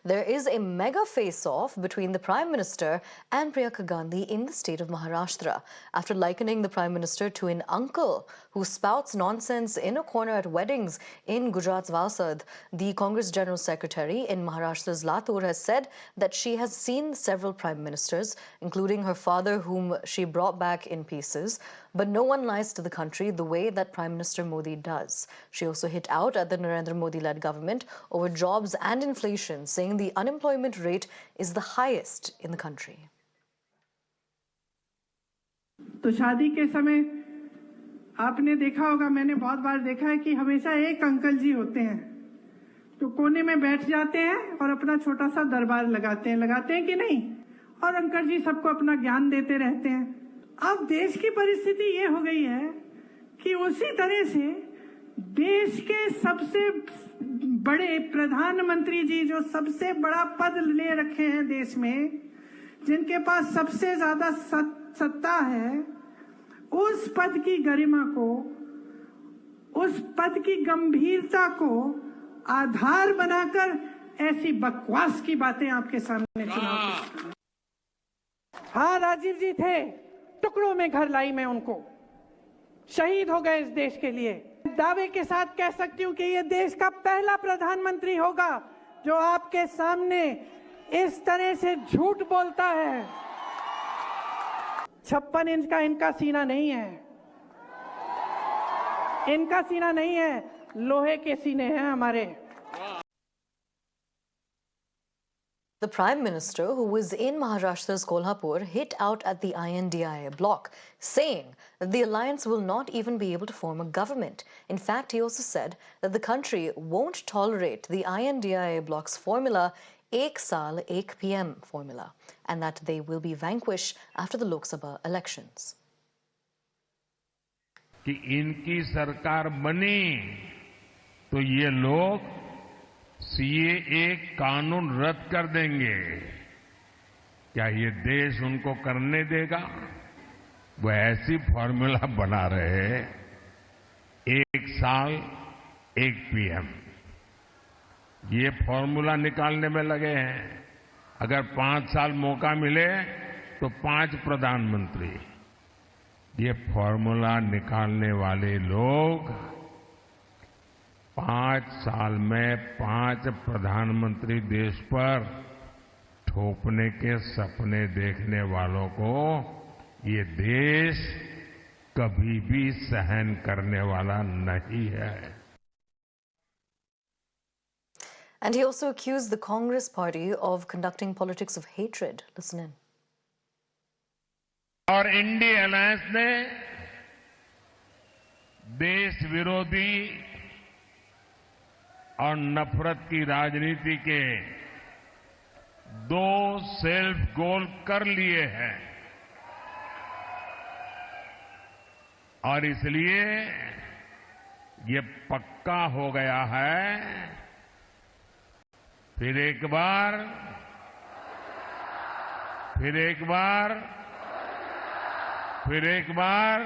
There is a mega face-off between the Prime Minister and Priyanka Gandhi in the state of Maharashtra after likening the Prime Minister to an uncle who spouts nonsense in a corner at weddings in Gujarat's Valsad. The Congress General Secretary in Maharashtra's Latur has said that she has seen several Prime Ministers, including her father, whom she brought back in pieces, but no one lies to the country the way that Prime Minister Modi does. She also hit out at the Narendra Modi-led government over jobs and inflation, saying the unemployment rate is the highest in the country. तो शादी के समय आपने देखा होगा, मैंने बहुत बार देखा है कि हमेशा एक अंकल जी होते हैं तो कोने में बैठ जाते हैं और अपना छोटा सा दरबार लगाते हैं कि नहीं, और अंकल जी सबको अपना ज्ञान देते रहते हैं। अब देश की परिस्थिति ये हो गई है कि उसी तरह से देश के सबसे बड़े प्रधानमंत्री जी, जो सबसे बड़ा पद ले रखे हैं देश में, जिनके पास सबसे ज्यादा सत्ता है, उस पद की गरिमा को, उस पद की गंभीरता को आधार बनाकर ऐसी बकवास की बातें आपके सामने सुनाऊं। हाँ, राजीव जी थे, टुकड़ों में घर लाई मैं उनको, शहीद हो गए इस देश के लिए। दावे के साथ कह सकती हूँ कि ये देश का पहला प्रधानमंत्री होगा जो आपके सामने इस तरह से झूठ बोलता है। 56 इंच का इनका सीना नहीं है, इनका सीना नहीं है, लोहे के सीने हैं हमारे। The Prime Minister, who was in Maharashtra's Kolhapur, hit out at the INDIA bloc, saying that the alliance will not even be able to form a government. In fact, he also said that the country won't tolerate the INDIA bloc's formula, Ek Saal, Ek PM formula, and that they will be vanquished after the Lok Sabha elections. कि इनकी सरकार बनी तो ये लोग CAA कानून रद्द कर देंगे। क्या ये देश उनको करने देगा? वो ऐसी फॉर्मूला बना रहे हैं, एक साल एक पीएम, ये फॉर्मूला निकालने में लगे हैं। अगर 5 साल मौका मिले तो 5 प्रधानमंत्री। ये फॉर्मूला निकालने वाले लोग 5 साल में 5 प्रधानमंत्री देश पर थोपने के सपने देखने वालों को ये देश कभी भी सहन करने वाला नहीं है। And he also accused the Congress party of conducting politics of hatred. Listen in. और इंडिया अलायंस ने देश विरोधी और नफरत की राजनीति के 2 सेल्फ गोल कर लिए हैं, और इसलिए ये पक्का हो गया है, फिर एक बार फिर एक बार